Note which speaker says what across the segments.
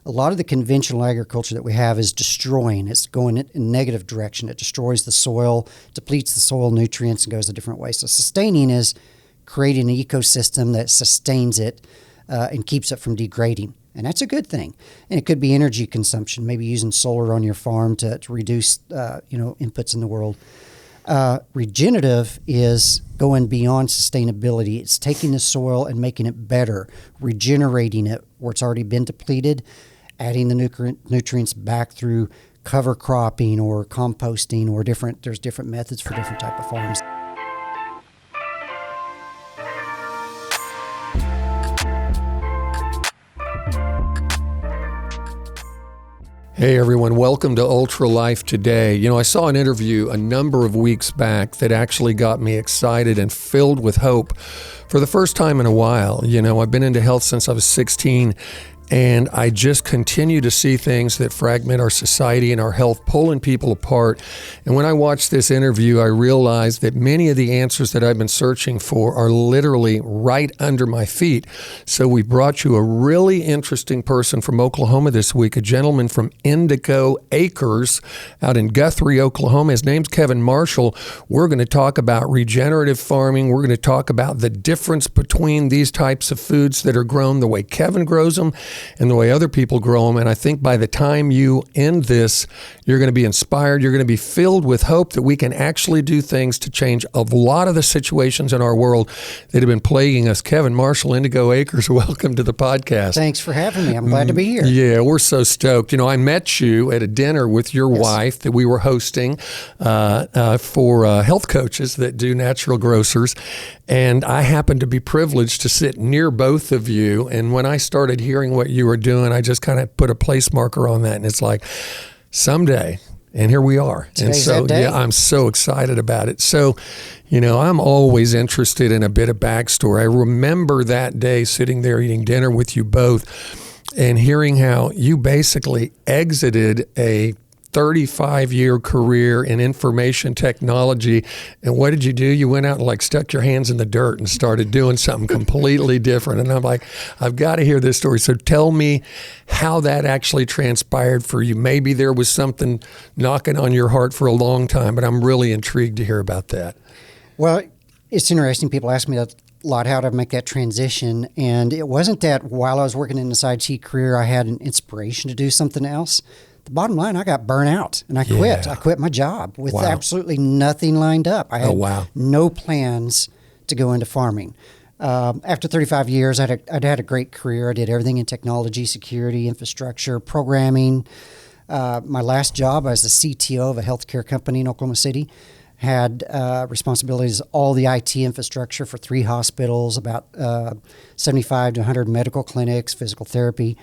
Speaker 1: a lot of the conventional agriculture that we have is destroying. It's going in a negative direction. It destroys the soil, depletes the soil nutrients, and goes a different way. So sustaining is creating an ecosystem that sustains it and keeps it from degrading. And that's a good thing. And it could be energy consumption, maybe using solar on your farm to reduce inputs in the world. Regenerative is going beyond sustainability. It's taking the soil and making it better, regenerating it where it's already been depleted, adding the nutrients back through cover cropping or composting or there's different methods for different type of farms.
Speaker 2: Hey everyone, welcome to Ultra Life Today. I saw an interview a number of weeks back that actually got me excited and filled with hope for the first time in a while. I've been into health since I was 16, and I just continue to see things that fragment our society and our health, pulling people apart. And when I watched this interview, I realized that many of the answers that I've been searching for are literally right under my feet. So we brought you a really interesting person from Oklahoma this week, a gentleman from Indigo Acres out in Guthrie, Oklahoma. His name's Kevin Marshall. We're going to talk about regenerative farming. We're going to talk about the difference between these types of foods that are grown the way Kevin grows them and the way other people grow them. And I think by the time you end this, you're going to be inspired. You're going to be filled with hope that we can actually do things to change a lot of the situations in our world that have been plaguing us. Kevin Marshall, Indigo Acres, welcome to the podcast.
Speaker 1: Thanks for having me. I'm glad to be here.
Speaker 2: Yeah, we're so stoked. I met you at a dinner with your wife that we were hosting for health coaches that do natural grocers. And I happened to be privileged to sit near both of you. And when I started hearing what you were doing, I just kind of put a place marker on that. And it's like, someday, and here we are.
Speaker 1: Today's that day.
Speaker 2: Yeah, I'm so excited about it. So, I'm always interested in a bit of backstory. I remember that day sitting there eating dinner with you both and hearing how you basically exited a 35-year career in information technology. And what did you do? You went out and stuck your hands in the dirt and started doing something completely different. And I'm like, I've got to hear this story. So tell me how that actually transpired for you. Maybe there was something knocking on your heart for a long time, but I'm really intrigued to hear about that.
Speaker 1: Well, it's interesting. People ask me a lot how to make that transition. And it wasn't that while I was working in this IT career, I had an inspiration to do something else. The bottom line, I got burnt out and I quit. I quit my job with absolutely nothing lined up. I had no plans to go into farming. After 35 years, I'd had a great career. I did everything in technology, security, infrastructure, programming. My last job, I was the CTO of a healthcare company in Oklahoma City. Had responsibilities, all the IT infrastructure for 3 hospitals, about 75 to 100 medical clinics, physical therapy,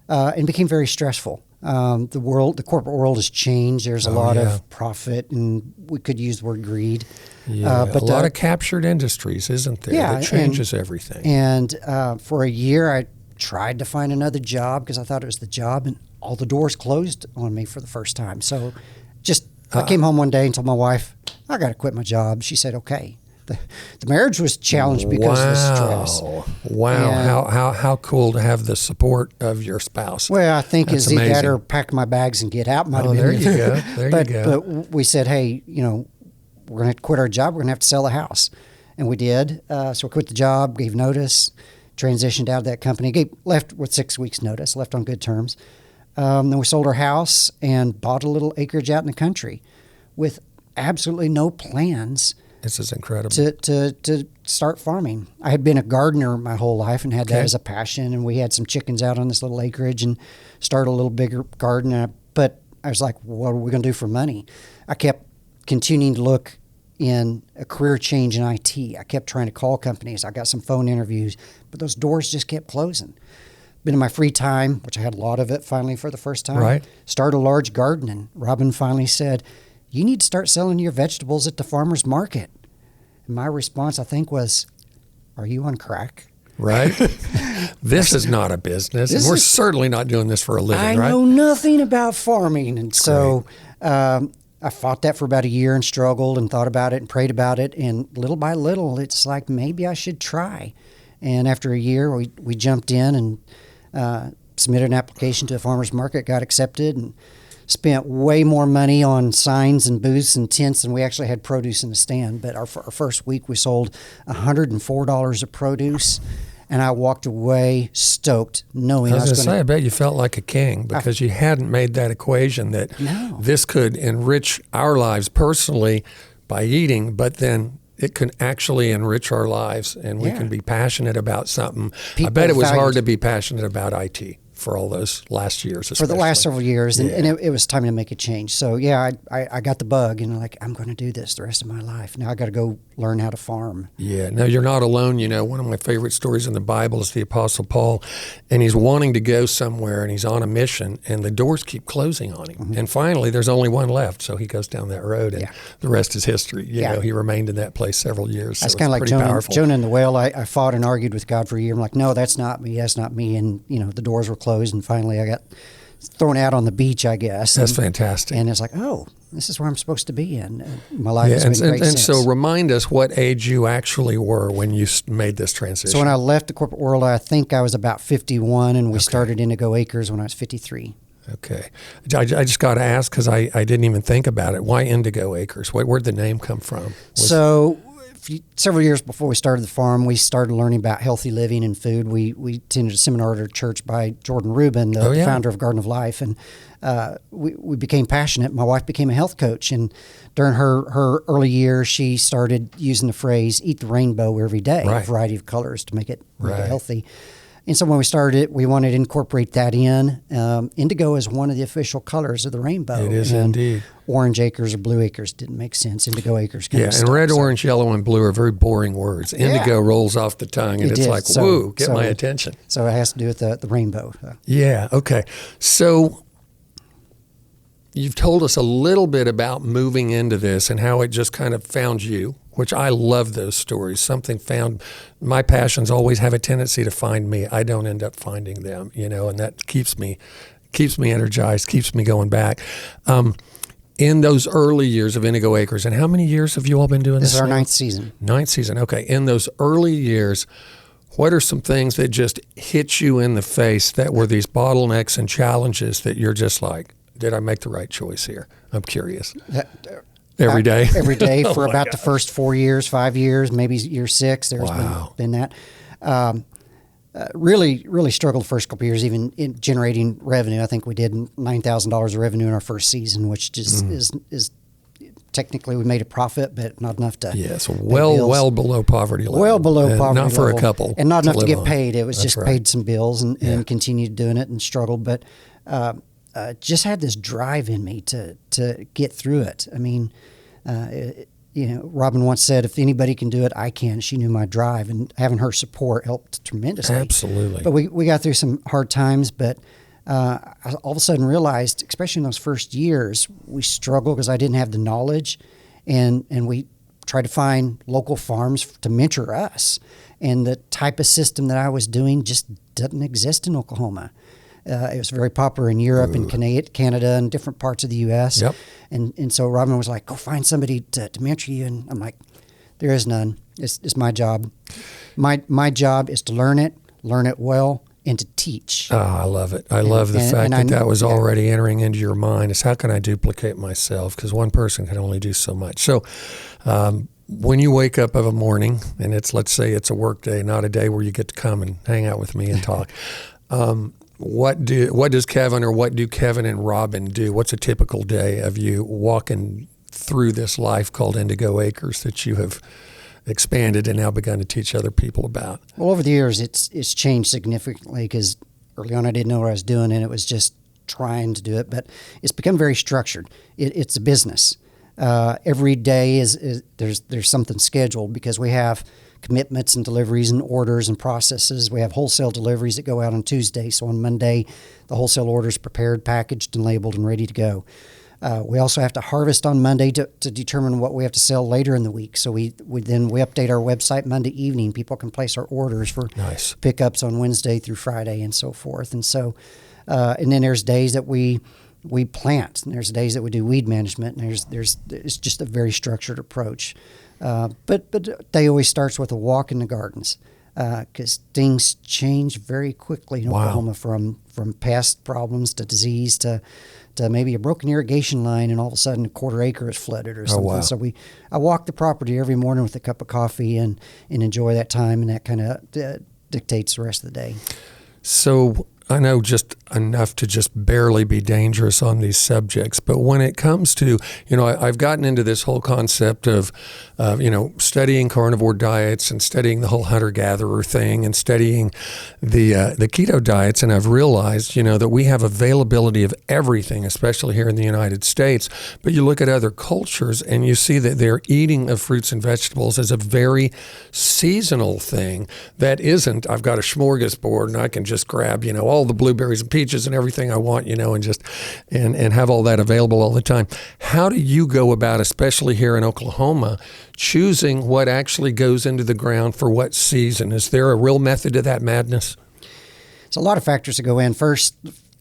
Speaker 1: and became very stressful. The corporate world has changed. There's a lot of profit, and we could use the word greed.
Speaker 2: Yeah, but a lot of captured industries, isn't there?
Speaker 1: Yeah,
Speaker 2: that changes everything.
Speaker 1: And for a year, I tried to find another job because I thought it was the job, and all the doors closed on me for the first time. So I came home one day and told my wife, I got to quit my job. She said, okay. The marriage was challenged because of the stress.
Speaker 2: Wow. How cool to have the support of your spouse.
Speaker 1: Well, I think
Speaker 2: That's
Speaker 1: as either that
Speaker 2: amazing.
Speaker 1: or pack my bags and get out might have been.
Speaker 2: There you go. There you go.
Speaker 1: But we said, hey, we're going to have to quit our job. We're going to have to sell the house. And we did. So we quit the job, gave notice, transitioned out of that company, left with 6 weeks notice, left on good terms. Then we sold our house and bought a little acreage out in the country with absolutely no plans.
Speaker 2: This is incredible.
Speaker 1: To start farming. I had been a gardener my whole life and had that as a passion, and we had some chickens out on this little acreage and started a little bigger garden. But I was like, what are we going to do for money? I kept continuing to look in a career change in IT. I kept trying to call companies. I got some phone interviews, but those doors just kept closing. Been in my free time, which I had a lot of it finally for the first time, started a large garden, and Robin finally said, you need to start selling your vegetables at the farmer's market. And my response, I think, was, are you on crack?
Speaker 2: Right? This is not a business. And we're certainly not doing this for a living,
Speaker 1: I know nothing about farming. And so I fought that for about a year and struggled and thought about it and prayed about it. And little by little, it's like, maybe I should try. And after a year, we jumped in and submitted an application to a farmer's market, got accepted, and spent way more money on signs and booths and tents than we actually had produce in the stand. But our first week we sold $104 of produce, and I walked away stoked knowing
Speaker 2: I was going to say, I
Speaker 1: to...
Speaker 2: bet you felt like a king because you hadn't made that equation that this could enrich our lives personally by eating, but then it can actually enrich our lives, and we can be passionate about something. I bet it was hard to be passionate about IT for all those last years, especially.
Speaker 1: For the last several years, and it was time to make a change. So, I got the bug, and I'm going to do this the rest of my life. Now I got to go learn how to farm.
Speaker 2: Yeah, no, you're not alone. You know, one of my favorite stories in the Bible is the Apostle Paul, and he's wanting to go somewhere, and he's on a mission, and the doors keep closing on him. Mm-hmm. And finally, there's only one left, so he goes down that road, and the rest is history. You know, he remained in that place several years.
Speaker 1: That's
Speaker 2: so
Speaker 1: kind of like
Speaker 2: powerful.
Speaker 1: Jonah and the whale. I fought and argued with God for a year. I'm like, no, that's not me. That's not me. And, the doors were closed, and finally I got thrown out on the beach, I guess.
Speaker 2: That's fantastic.
Speaker 1: And it's like, oh, this is where I'm supposed to be. And my life has been great since.
Speaker 2: So remind us what age you actually were when you made this transition.
Speaker 1: So when I left the corporate world, I think I was about 51, and we started Indigo Acres when I was 53.
Speaker 2: Okay. I just got to ask because I didn't even think about it. Why Indigo Acres? Where'd the name come from?
Speaker 1: Several years before we started the farm, we started learning about healthy living and food. We attended a seminar at our church by Jordan Rubin, the founder of Garden of Life, and we became passionate. My wife became a health coach, and during her early years, she started using the phrase "eat the rainbow every day," a variety of colors to make it healthy. And so when we started it, we wanted to incorporate that in. Indigo is one of the official colors of the rainbow.
Speaker 2: It is indeed.
Speaker 1: Orange acres or blue acres didn't make sense. Indigo acres
Speaker 2: and red, orange, yellow, and blue are very boring words. Indigo rolls off the tongue, and it's like, woo, get my attention.
Speaker 1: So it has to do with the rainbow.
Speaker 2: Yeah, okay. So you've told us a little bit about moving into this and how it just kind of found you, which I love those stories. Something found, my passions always have a tendency to find me. I don't end up finding them, and that keeps me energized, keeps me going back. In those early years of Indigo Acres, and how many years have you all been doing this?
Speaker 1: This is our ninth season.
Speaker 2: Ninth season, okay. In those early years, what are some things that just hit you in the face that were these bottlenecks and challenges that you're just like, did I make the right choice here? I'm curious. Every day?
Speaker 1: Every day for about the first 4 years, 5 years, maybe year 6. There's been that. Really struggled the first couple of years, even in generating revenue. I think we did $9,000 of revenue in our first season, which just is technically we made a profit, but not enough to.
Speaker 2: Yeah, so well below poverty level.
Speaker 1: Well below poverty level.
Speaker 2: Not for a couple.
Speaker 1: And not enough to get paid. It was just paid some bills and continued doing it and struggled. But just had this drive in me to get through it. I mean, Robin once said, if anybody can do it, I can. She knew my drive, and having her support helped tremendously.
Speaker 2: Absolutely.
Speaker 1: But we got through some hard times, but I all of a sudden realized, especially in those first years, we struggled because I didn't have the knowledge, and we tried to find local farms to mentor us. And the type of system that I was doing just doesn't exist in Oklahoma. It was very popular in Europe and Canada and different parts of the U.S.
Speaker 2: Yep.
Speaker 1: And so Robin was like, go find somebody to mentor you. And I'm like, there is none. It's my job. My job is to learn it well, and to teach.
Speaker 2: Oh, I love it. I love the fact that was already entering into your mind is how can I duplicate myself? Because one person can only do so much. So when you wake up of a morning, and let's say it's a work day, not a day where you get to come and hang out with me and talk, what does Kevin or what do Kevin and Robin do? What's a typical day of you walking through this life called Indigo Acres that you have expanded and now begun to teach other people about?
Speaker 1: Well, over the years, it's changed significantly because early on I didn't know what I was doing, and it was just trying to do it. But it's become very structured. It's a business. Every day is there's something scheduled because we have commitments and deliveries and orders and processes. We have wholesale deliveries that go out on Tuesday. So on Monday, the wholesale order is prepared, packaged, and labeled and ready to go. We also have to harvest on Monday to determine what we have to sell later in the week. So we update our website Monday evening. People can place our orders for pickups on Wednesday through Friday and so forth. And so, and then there's days that we plant, and there's days that we do weed management, and it's just a very structured approach. But day always starts with a walk in the gardens. because things change very quickly in Oklahoma, from pest problems to disease to maybe a broken irrigation line, and all of a sudden a quarter acre is flooded or something.
Speaker 2: Wow.
Speaker 1: So I walk the property every morning with a cup of coffee and enjoy that time, and that kind of dictates the rest of the day.
Speaker 2: So I know just enough to just barely be dangerous on these subjects, but when it comes to, I've gotten into this whole concept of, studying carnivore diets and studying the whole hunter-gatherer thing and studying the keto diets, and I've realized, that we have availability of everything, especially here in the United States, but you look at other cultures and you see that their eating of fruits and vegetables is a very seasonal thing that isn't, I've got a smorgasbord and I can just grab, all the blueberries and peaches and everything I want, and just and have all that available all the time. How do you go about, especially here in Oklahoma, choosing what actually goes into the ground for what season? Is there a real method to that madness?
Speaker 1: It's a lot of factors to go in.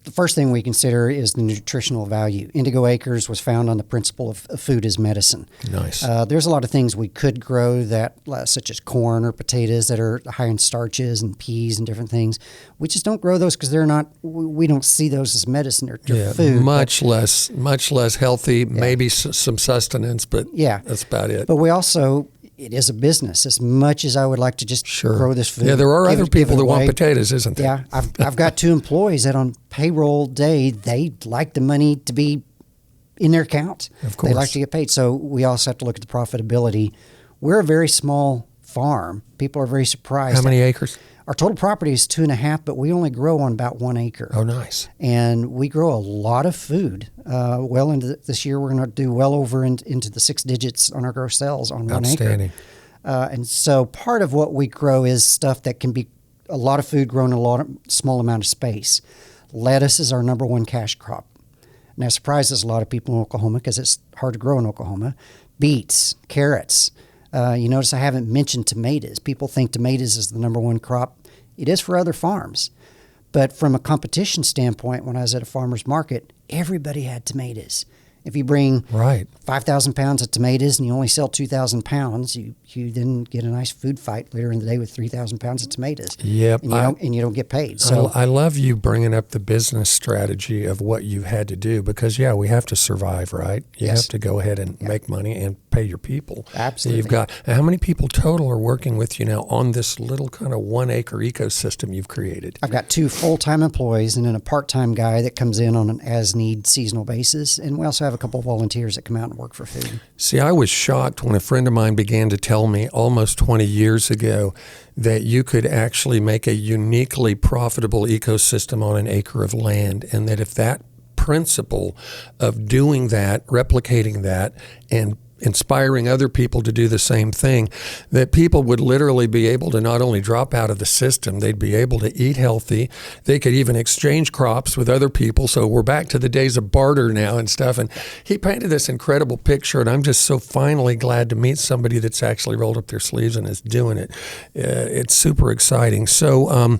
Speaker 1: The first thing we consider is the nutritional value. Indigo Acres was found on the principle of food as medicine. Nice. There's a lot of things we could grow that, such as corn or potatoes, that are high in starches, and peas and different things. We just don't grow those because they're not. We don't see those as medicine or food.
Speaker 2: Much less healthy. Yeah. Maybe some sustenance, but that's about it.
Speaker 1: But we also. It is a business. As much as I would like to just grow this food.
Speaker 2: Yeah, there are other people that want potatoes, isn't there?
Speaker 1: Yeah, I've got 2 employees that on payroll day, they like the money to be in their account.
Speaker 2: Of course.
Speaker 1: They like to get paid. So we also have to look at the profitability. We're a very small farm. People are very surprised.
Speaker 2: How many acres?
Speaker 1: Our total property is 2.5, but we only grow on about 1 acre.
Speaker 2: Oh, nice.
Speaker 1: And we grow a lot of food. Well into this year, we're going to do well over into the 6 digits on our gross sales on 1 acre.
Speaker 2: Outstanding.
Speaker 1: And so part of what we grow is stuff that can be a lot of food grown in a small amount of space. Lettuce is our number 1 cash crop. And that surprises a lot of people in Oklahoma because it's hard to grow in Oklahoma. Beets, carrots. You notice I haven't mentioned tomatoes. People think tomatoes is the number 1 crop. It is for other farms. But from a competition standpoint, when I was at a farmer's market, everybody had tomatoes. If you bring 5,000 pounds of tomatoes and you only sell 2,000 pounds, you then get a nice food fight later in the day with 3,000 pounds of tomatoes.
Speaker 2: Yep.
Speaker 1: And you don't get paid. So
Speaker 2: I love you bringing up the business strategy of what you've had to do because, we have to survive, right? You have to go ahead and make money and pay your people.
Speaker 1: Absolutely.
Speaker 2: You've got, how many people total are working with you now on this little kind of 1 acre ecosystem you've created?
Speaker 1: I've got 2 full-time employees and then a part-time guy that comes in on an as-need seasonal basis. And we also have a couple of volunteers that come out and work for food.
Speaker 2: See, I was shocked when a friend of mine began to tell me almost 20 years ago that you could actually make a uniquely profitable ecosystem on an acre of land, and that if that principle of doing that, replicating that, and inspiring other people to do the same thing, that people would literally be able to not only drop out of the system, they'd be able to eat healthy. They could even exchange crops with other people. So we're back to the days of barter now and stuff. And he painted this incredible picture, and I'm just so finally glad to meet somebody that's actually rolled up their sleeves and is doing it. It's super exciting. So,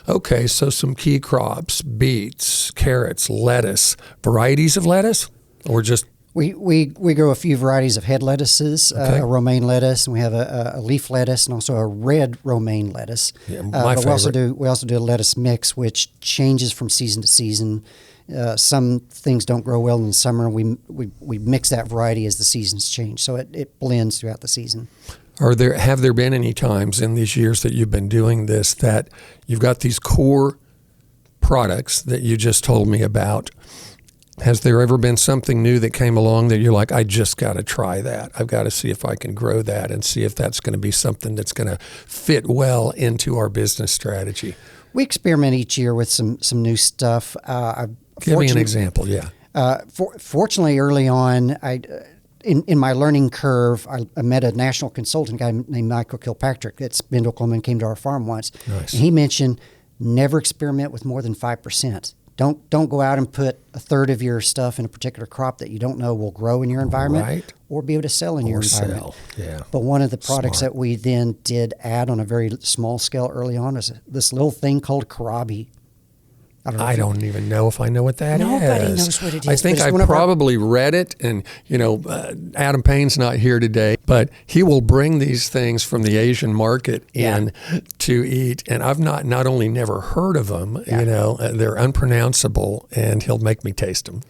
Speaker 2: so some key crops: beets, carrots, lettuce, varieties of lettuce, or just
Speaker 1: We grow a few varieties of head lettuces, a romaine lettuce, and we have a leaf lettuce and also a red romaine lettuce.
Speaker 2: Yeah,
Speaker 1: but we also do a lettuce mix, which changes from season to season. Some things don't grow well in the summer. We mix that variety as the seasons change, so it blends throughout the season.
Speaker 2: Have there been any times in these years that you've been doing this that you've got these core products that you just told me about? Has there ever been something new that came along that you're like, I just got to try that. I've got to see if I can grow that and see if that's going to be something that's going to fit well into our business strategy?
Speaker 1: We experiment each year with some new stuff.
Speaker 2: Give me an example,
Speaker 1: Fortunately, early on, in my learning curve, I met a national consultant guy named Michael Kilpatrick that's been to Oklahoma and came to our farm once.
Speaker 2: Nice.
Speaker 1: And he mentioned never experiment with more than 5%. Don't go out and put a third of your stuff in a particular crop that you don't know will grow in your environment or be able to sell in your environment.
Speaker 2: Yeah.
Speaker 1: But one of the products that we then did add on a very small scale early on is this little thing called kohlrabi.
Speaker 2: I don't even know if I know what that is.
Speaker 1: Nobody knows what it is.
Speaker 2: I think I probably read it, and Adam Payne's not here today, but he will bring these things from the Asian market in to eat, and I've not only never heard of them, they're unpronounceable, and he'll make me taste them.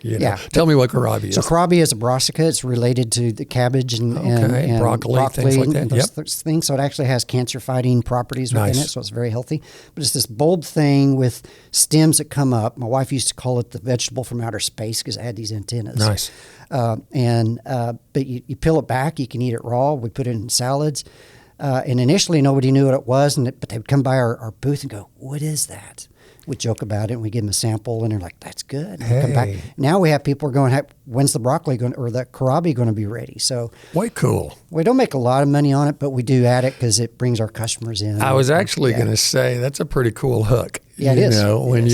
Speaker 2: Tell me what kohlrabi is.
Speaker 1: So kohlrabi is a brassica. It's related to the cabbage and
Speaker 2: broccoli, things like that.
Speaker 1: And those things. So it actually has cancer-fighting properties within it, so it's very healthy. But it's this bulb thing with stems that come up. My wife used to call it the vegetable from outer space because it had these antennas.
Speaker 2: Nice.
Speaker 1: But you peel it back. You can eat it raw. We put it in salads. And initially, nobody knew what it was, but they would come by our booth and go, "What is that?" We joke about it, and we give them a sample, and they're like, "That's good." And come back. Now we have people going, hey, "When's the broccoli or the kohlrabi going to be ready?" So
Speaker 2: way cool.
Speaker 1: We don't make a lot of money on it, but we do add it because it brings our customers in.
Speaker 2: I was actually going to say that's a pretty cool hook.
Speaker 1: Yeah, it is.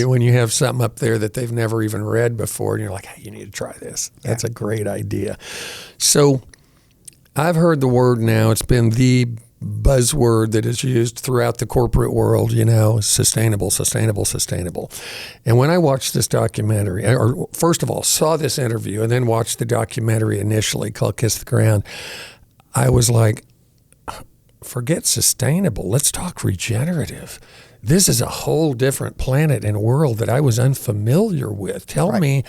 Speaker 2: When you have something up there that they've never even read before, and you're like, "Hey, you need to try this." That's a great idea. So I've heard the word now. It's been the buzzword that is used throughout the corporate world, sustainable. And when I watched this documentary, or first of all, saw this interview and then watched the documentary initially called Kiss the Ground, I was like, forget sustainable. Let's talk regenerative. This is a whole different planet and world that I was unfamiliar with. Tell me,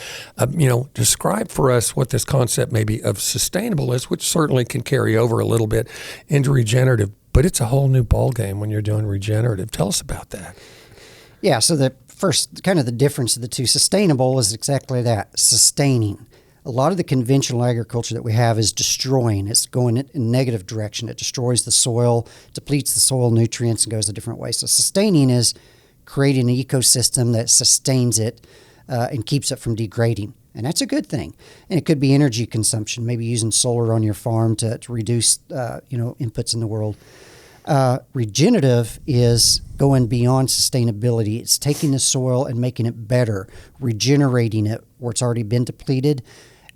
Speaker 2: describe for us what this concept maybe of sustainable is, which certainly can carry over a little bit into regenerative, but it's a whole new ballgame when you're doing regenerative. Tell us about that.
Speaker 1: Yeah, so the first kind of the difference of the two, sustainable is exactly that, sustaining. A lot of the conventional agriculture that we have is destroying. It's going in a negative direction. It destroys the soil, depletes the soil nutrients, and goes a different way. So sustaining is creating an ecosystem that sustains it and keeps it from degrading. And that's a good thing. And it could be energy consumption, maybe using solar on your farm to reduce inputs in the world. Regenerative is going beyond sustainability. It's taking the soil and making it better, regenerating it where it's already been depleted,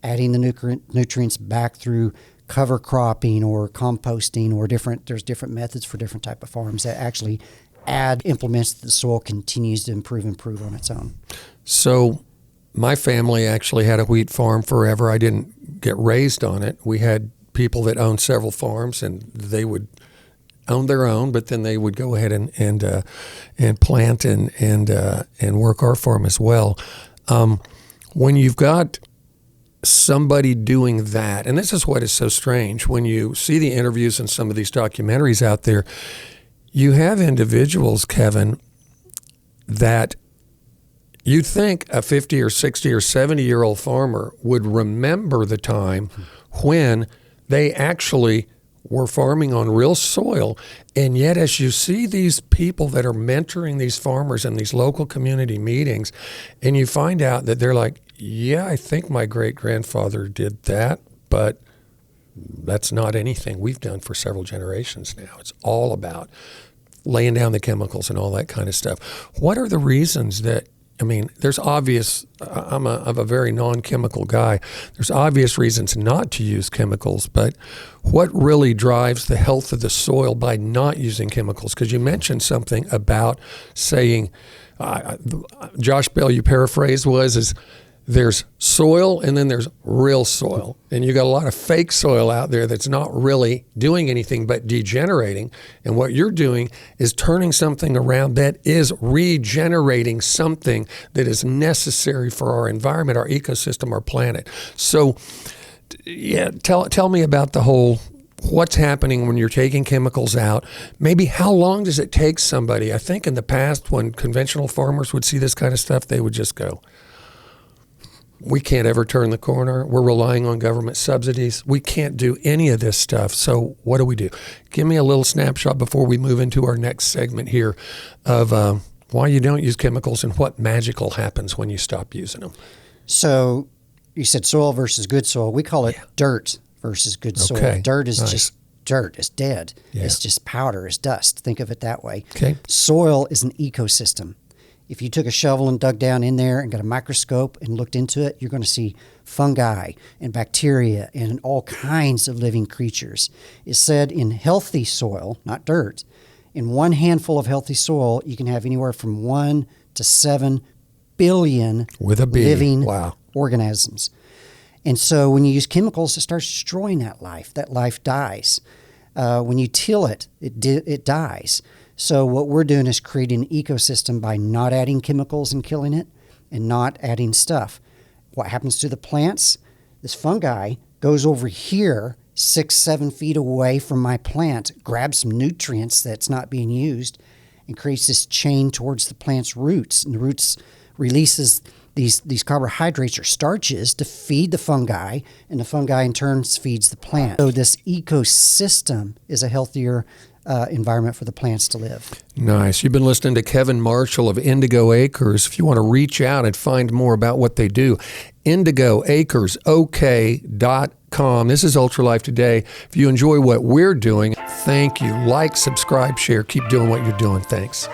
Speaker 1: adding the nutrients back through cover cropping or composting or there's different methods for different type of farms that actually implements that the soil continues to improve on its own.
Speaker 2: So my family actually had a wheat farm forever. I didn't get raised on it. We had people that owned several farms, and they would own their own, but then they would go ahead and plant and work our farm as well. When you've got somebody doing that, and this is what is so strange, when you see the interviews in some of these documentaries out there, you have individuals, Kevin, that you'd think a 50 or 60 or 70-year-old farmer would remember the time when they actually were farming on real soil. And yet, as you see these people that are mentoring these farmers in these local community meetings, and you find out that they're like, yeah, I think my great-grandfather did that, but that's not anything we've done for several generations now. It's all about laying down the chemicals and all that kind of stuff. What are the reasons that, there's obvious, I'm a very non-chemical guy. There's obvious reasons not to use chemicals, but what really drives the health of the soil by not using chemicals? Because you mentioned something about saying, Josh Bell, you paraphrased is there's soil and then there's real soil. And you got a lot of fake soil out there that's not really doing anything but degenerating. And what you're doing is turning something around that is regenerating something that is necessary for our environment, our ecosystem, our planet. So, yeah, tell me about the whole what's happening when you're taking chemicals out. Maybe how long does it take somebody? I think in the past when conventional farmers would see this kind of stuff, they would just go, we can't ever turn the corner. We're relying on government subsidies. We can't do any of this stuff. So what do? Give me a little snapshot before we move into our next segment here of why you don't use chemicals and what magical happens when you stop using them.
Speaker 1: So you said soil versus good soil. We call it dirt versus good soil.
Speaker 2: Okay.
Speaker 1: Dirt is just dirt. It's dead. Yeah. It's just powder. It's dust. Think of it that way.
Speaker 2: Okay.
Speaker 1: Soil is an ecosystem. If you took a shovel and dug down in there and got a microscope and looked into it, you're going to see fungi and bacteria and all kinds of living creatures. It's said in healthy soil, not dirt, in one handful of healthy soil, you can have anywhere from 1 to 7 billion
Speaker 2: with a B.
Speaker 1: living
Speaker 2: Wow.
Speaker 1: organisms. And so when you use chemicals, it starts destroying that life. That life dies. When you till it, it dies. So what we're doing is creating an ecosystem by not adding chemicals and killing it and not adding stuff. What happens to the plants? This fungi goes over here 6-7 feet away from my plant, grabs some nutrients that's not being used, and creates this chain towards the plant's roots. And the roots releases these carbohydrates or starches to feed the fungi, and the fungi in turn feeds the plant. So this ecosystem is a healthier environment for the plants to live.
Speaker 2: Nice. You've been listening to Kevin Marshall of Indigo Acres. If you want to reach out and find more about what they do, indigoacresok.com. This is Ultralife Today. If you enjoy what we're doing, thank you. Like, subscribe, share. Keep doing what you're doing. Thanks.